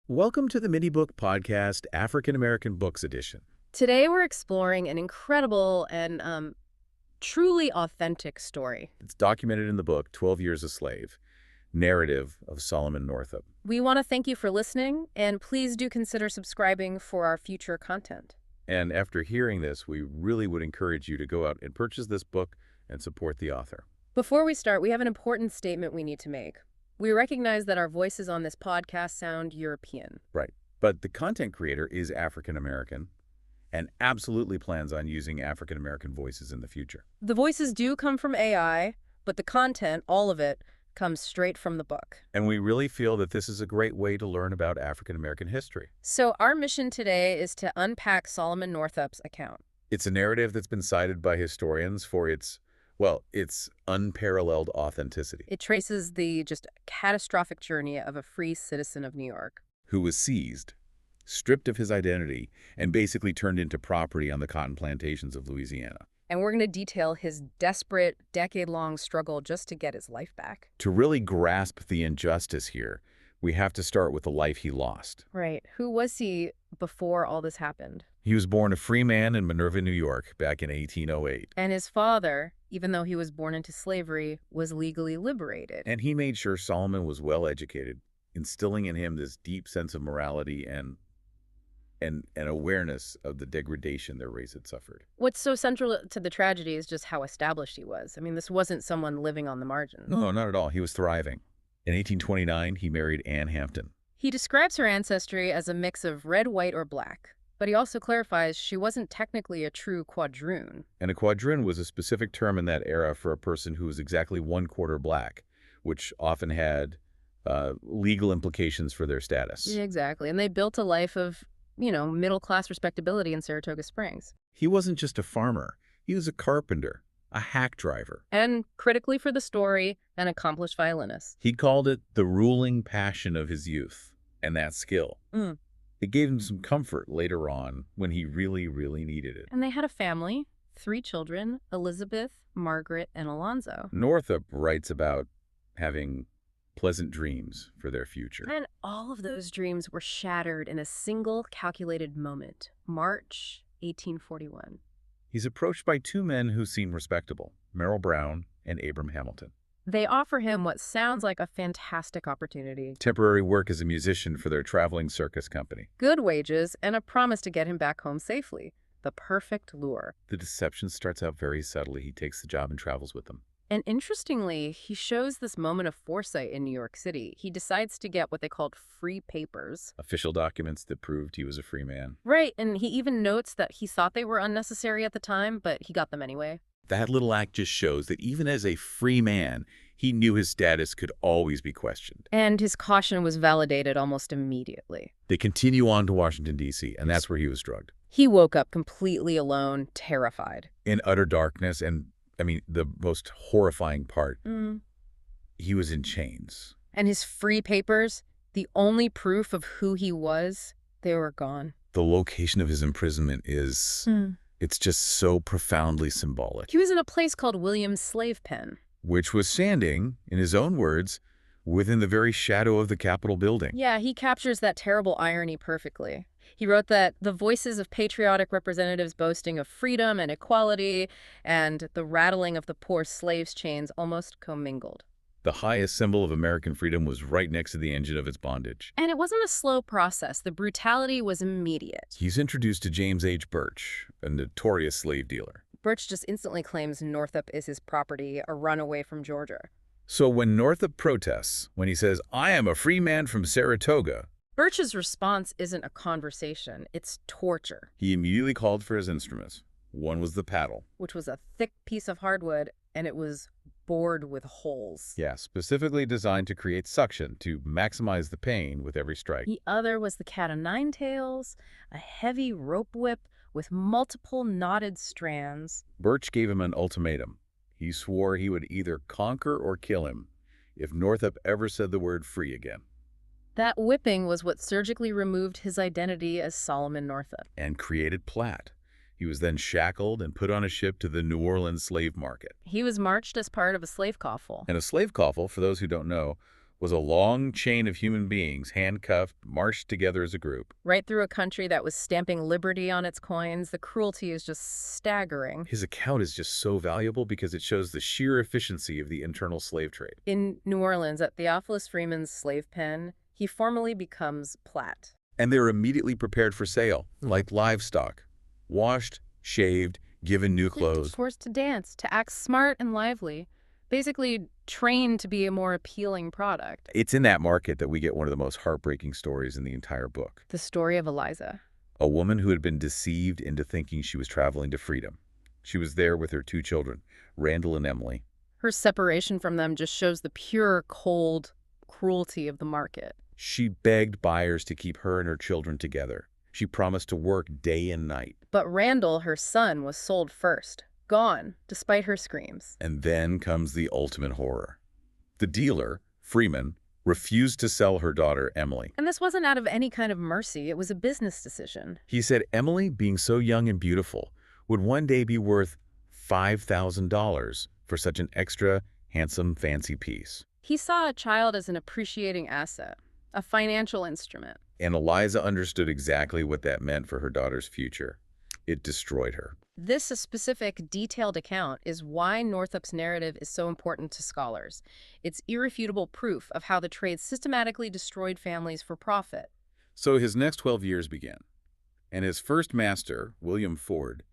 Welcome to the Mini Book Podcast, African American Books Edition. Today we're exploring an incredible and truly authentic story. It's documented in the book, 12 Years a Slave, narrative of Solomon Northup. We want to thank you for listening, and please do consider subscribing for our future content. And after hearing this, we really would encourage you to go out and purchase this book and support the author. Before we start, we have an important statement we need to make. We recognize that our voices on this podcast sound European. Right. But the content creator is African American and absolutely plans on using African American voices in the future. The voices do come from AI, but the content, all of it, comes straight from the book. And we really feel that this is a great way to learn about African American history. So our mission today is to unpack Solomon Northup's account. It's a narrative that's been cited by historians for its unparalleled authenticity. It traces the just catastrophic journey of a free citizen of New York, Who was seized, stripped of his identity, and basically turned into property on the cotton plantations of Louisiana. and we're going to detail his desperate, decade-long struggle just to get his life back. To really grasp the injustice here, we have to start with the life he lost. Right. Who was he before all this happened? He was born a free man in Minerva, New York, back in 1808. And his father, even though he was born into slavery, was legally liberated. And he made sure Solomon was well educated, instilling in him this deep sense of morality and awareness of the degradation their race had suffered. What's so central to the tragedy is just how established he was. I mean, this wasn't someone living on the margins. No, not at all. He was thriving. In 1829, he married Anne Hampton. He describes her ancestry as a mix of red, white, or black. But he also clarifies she wasn't technically a true quadroon. And a quadroon was a specific term in that era for a person who was exactly 1/4 black, which often had legal implications for their status. Yeah, exactly. And they built a life of, middle-class respectability in Saratoga Springs. He wasn't just a farmer. He was a carpenter, a hack driver. And critically for the story, an accomplished violinist. He called it the ruling passion of his youth, and that skill. It gave him some comfort later on when he really, really needed it. And they had a family, 3 children, Elizabeth, Margaret, and Alonzo. Northup writes about having pleasant dreams for their future. And all of those dreams were shattered in a single calculated moment, March 1841. He's approached by 2 men who seem respectable, Merrill Brown and Abram Hamilton. They offer him what sounds like a fantastic opportunity. Temporary work as a musician for their traveling circus company. Good wages and a promise to get him back home safely. The perfect lure. The deception starts out very subtly. He takes the job and travels with them. And interestingly, he shows this moment of foresight in New York City. He decides to get what they called free papers. Official documents that proved he was a free man. Right, and he even notes that he thought they were unnecessary at the time, but he got them anyway. That little act just shows that even as a free man, he knew his status could always be questioned. And his caution was validated almost immediately. They continue on to Washington, D.C., and that's where he was drugged. He woke up completely alone, terrified. In utter darkness, and the most horrifying part, he was in chains. And his free papers, the only proof of who he was, they were gone. The location of his imprisonment is... It's just so profoundly symbolic. He was in a place called William's slave pen. Which was standing, in his own words, within the very shadow of the Capitol building. Yeah, he captures that terrible irony perfectly. He wrote that the voices of patriotic representatives boasting of freedom and equality and the rattling of the poor slaves' chains almost commingled. The highest symbol of American freedom was right next to the engine of its bondage. And it wasn't a slow process. The brutality was immediate. He's introduced to James H. Birch, a notorious slave dealer. Birch just instantly claims Northup is his property, a runaway from Georgia. So when Northup protests, when he says, "I am a free man from Saratoga," Birch's response isn't a conversation, it's torture. he immediately called for his instruments. One was the paddle. Which was a thick piece of hardwood, and it was bored with holes. Yeah, specifically designed to create suction to maximize the pain with every strike. The other was the cat-o'-nine-tails, a heavy rope whip with multiple knotted strands. Birch gave him an ultimatum. He swore he would either conquer or kill him if Northup ever said the word free again. That whipping was what surgically removed his identity as Solomon Northup. And created Platt. He was then shackled and put on a ship to the New Orleans slave market. He was marched as part of a slave coffle. And a slave coffle, for those who don't know, was a long chain of human beings handcuffed, marched together as a group. Right through a country that was stamping liberty on its coins, the cruelty is just staggering. His account is just so valuable because it shows the sheer efficiency of the internal slave trade. In New Orleans, at Theophilus Freeman's slave pen, he formally becomes Platt. And they were immediately prepared for sale, like livestock. Washed, shaved, given new clothes. Forced to dance, to act smart and lively. Basically trained to be a more appealing product. It's in that market that we get one of the most heartbreaking stories in the entire book. The story of Eliza. A woman who had been deceived into thinking she was traveling to freedom. She was there with her 2 children, Randall and Emily. Her separation from them just shows the pure, cold cruelty of the market. She begged buyers to keep her and her children together. She promised to work day and night. But Randall, her son, was sold first. Gone, despite her screams. And then comes the ultimate horror. The dealer, Freeman, refused to sell her daughter, Emily. And this wasn't out of any kind of mercy. It was a business decision. He said Emily, being so young and beautiful, would one day be worth $5,000 for such an extra, handsome, fancy piece. He saw a child as an appreciating asset, a financial instrument. And Eliza understood exactly what that meant for her daughter's future. It destroyed her. This specific, detailed account is why Northup's narrative is so important to scholars. It's irrefutable proof of how the trade systematically destroyed families for profit. So his next 12 years began. And his first master, William Ford,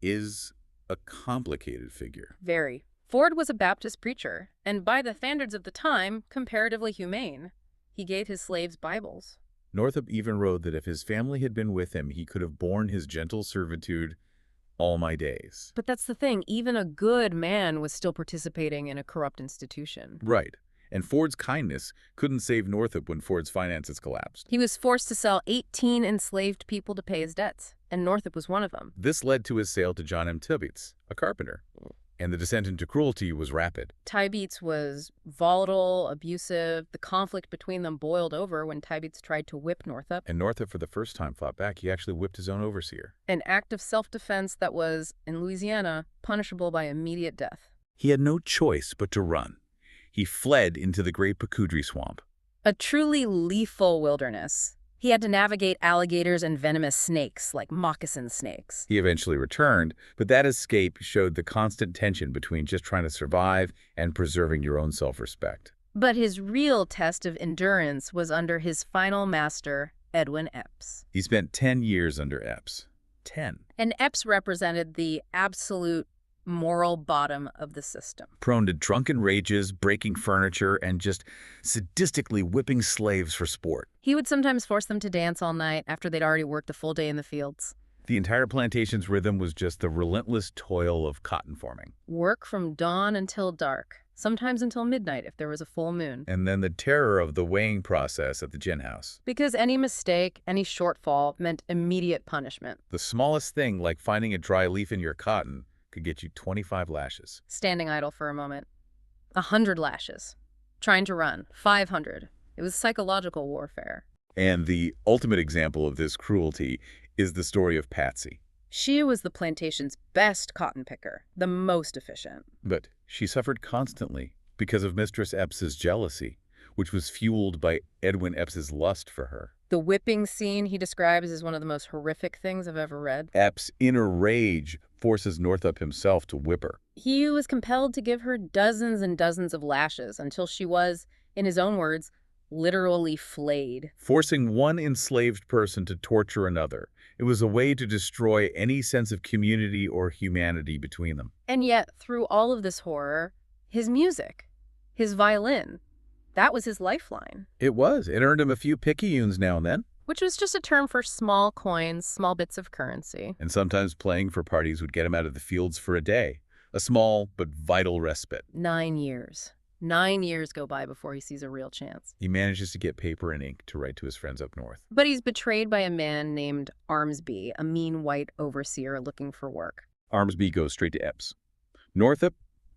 is a complicated figure. Very. Ford was a Baptist preacher, and by the standards of the time, comparatively humane. He gave his slaves Bibles. Northup even wrote that if his family had been with him, he could have borne his gentle servitude all my days. But that's the thing, even a good man was still participating in a corrupt institution. Right. And Ford's kindness couldn't save Northup when Ford's finances collapsed. He was forced to sell 18 enslaved people to pay his debts, and Northup was one of them. This led to his sale to John M. Tibbets, a carpenter. And the descent into cruelty was rapid. Tibbets was volatile, abusive. The conflict between them boiled over when Tibbets tried to whip Northup. And Northup, for the first time, fought back. He actually whipped his own overseer. An act of self-defense that was, in Louisiana, punishable by immediate death. He had no choice but to run. He fled into the Great Pacudry Swamp. A truly lethal wilderness. He had to navigate alligators and venomous snakes, like moccasin snakes. He eventually returned, but that escape showed the constant tension between just trying to survive and preserving your own self-respect. But his real test of endurance was under his final master, Edwin Epps. He spent 10 years under Epps. 10. And Epps represented the absolute moral bottom of the system. Prone to drunken rages, breaking furniture, and just sadistically whipping slaves for sport. He would sometimes force them to dance all night after they'd already worked a full day in the fields. The entire plantation's rhythm was just the relentless toil of cotton farming. Work from dawn until dark, sometimes until midnight if there was a full moon. And then the terror of the weighing process at the gin house. Because any mistake, any shortfall meant immediate punishment. The smallest thing, like finding a dry leaf in your cotton, could get you 25 lashes. Standing idle for a moment. 100 lashes. Trying to run. 500. It was psychological warfare. And the ultimate example of this cruelty is the story of Patsy. She was the plantation's best cotton picker, the most efficient. But she suffered constantly because of Mistress Epps's jealousy, which was fueled by Edwin Epps's lust for her. The whipping scene he describes is one of the most horrific things I've ever read. Epps, in a rage, forces Northup himself to whip her. He was compelled to give her dozens and dozens of lashes until she was, in his own words, literally flayed. Forcing one enslaved person to torture another. It was a way to destroy any sense of community or humanity between them. And yet, through all of this horror, his music, his violin, that was his lifeline. It was. It earned him a few picayunes now and then. Which was just a term for small coins, small bits of currency. And sometimes playing for parties would get him out of the fields for a day. A small but vital respite. 9 years. 9 years go by before he sees a real chance. He manages to get paper and ink to write to his friends up north. But he's betrayed by a man named Armsby, a mean white overseer looking for work. Armsby goes straight to Epps. Northup,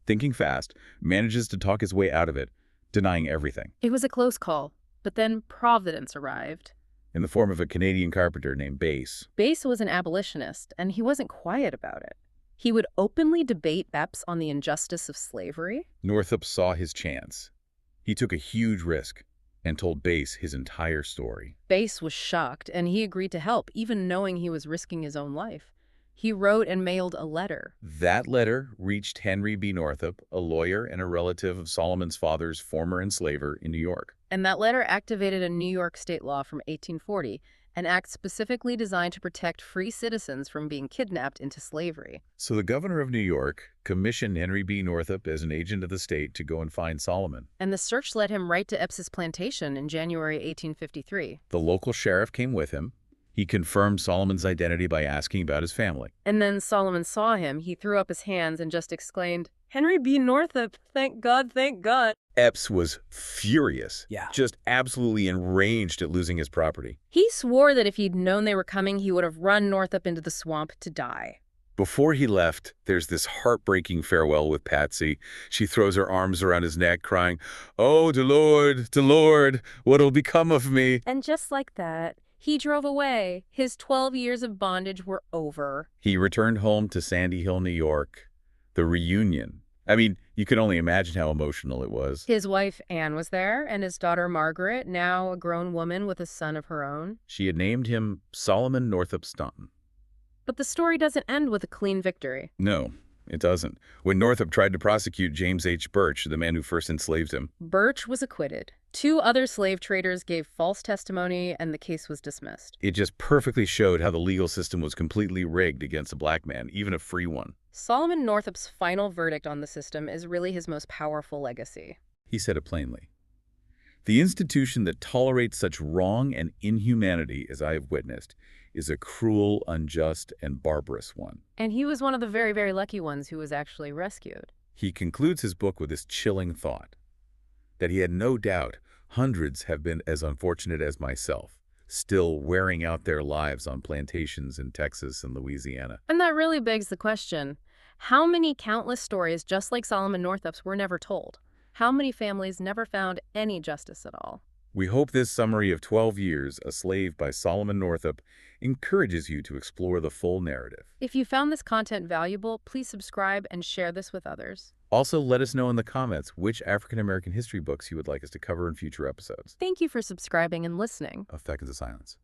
thinking fast, manages to talk his way out of it, denying everything. It was a close call, but then Providence arrived. In the form of a Canadian carpenter named Bass. Bass was an abolitionist, and he wasn't quiet about it. He would openly debate Epps on the injustice of slavery. Northup saw his chance. He took a huge risk and told Bass his entire story. Bass was shocked, and he agreed to help, even knowing he was risking his own life. He wrote and mailed a letter. That letter reached Henry B. Northup, a lawyer and a relative of Solomon's father's former enslaver in New York. And that letter activated a New York state law from 1840, an act specifically designed to protect free citizens from being kidnapped into slavery. So the governor of New York commissioned Henry B. Northup as an agent of the state to go and find Solomon. And the search led him right to Epps's plantation in January 1853. The local sheriff came with him. He confirmed Solomon's identity by asking about his family. And then Solomon saw him. He threw up his hands and just exclaimed, "Henry B. Northup, thank God, thank God." Epps was furious, Yeah. just absolutely enraged at losing his property. He swore that if he'd known they were coming, he would have run Northup into the swamp to die. Before he left, there's this heartbreaking farewell with Patsy. She throws her arms around his neck, crying, "Oh, the Lord, what'll become of me?" And just like that, he drove away. His 12 years of bondage were over. He returned home to Sandy Hill, New York. The reunion. I mean, you can only imagine how emotional it was. His wife, Anne, was there, and his daughter, Margaret, now a grown woman with a son of her own. She had named him Solomon Northup Staunton. But the story doesn't end with a clean victory. No, it doesn't. When Northup tried to prosecute James H. Birch, the man who first enslaved him, Birch was acquitted. 2 other slave traders gave false testimony, and the case was dismissed. it just perfectly showed how the legal system was completely rigged against a black man, even a free one. Solomon Northup's final verdict on the system is really his most powerful legacy. He said it plainly. The institution that tolerates such wrong and inhumanity as I have witnessed is a cruel, unjust, and barbarous one. And he was one of the very, very lucky ones who was actually rescued. He concludes his book with this chilling thought, that he had no doubt hundreds have been as unfortunate as myself, still wearing out their lives on plantations in Texas and Louisiana. And that really begs the question, how many countless stories just like Solomon Northup's were never told? How many families never found any justice at all? We hope this summary of 12 Years, a Slave by Solomon Northup encourages you to explore the full narrative. If you found this content valuable, please subscribe and share this with others. Also, let us know in the comments which African American history books you would like us to cover in future episodes Thank you for subscribing and listening. of Seconds of Silence.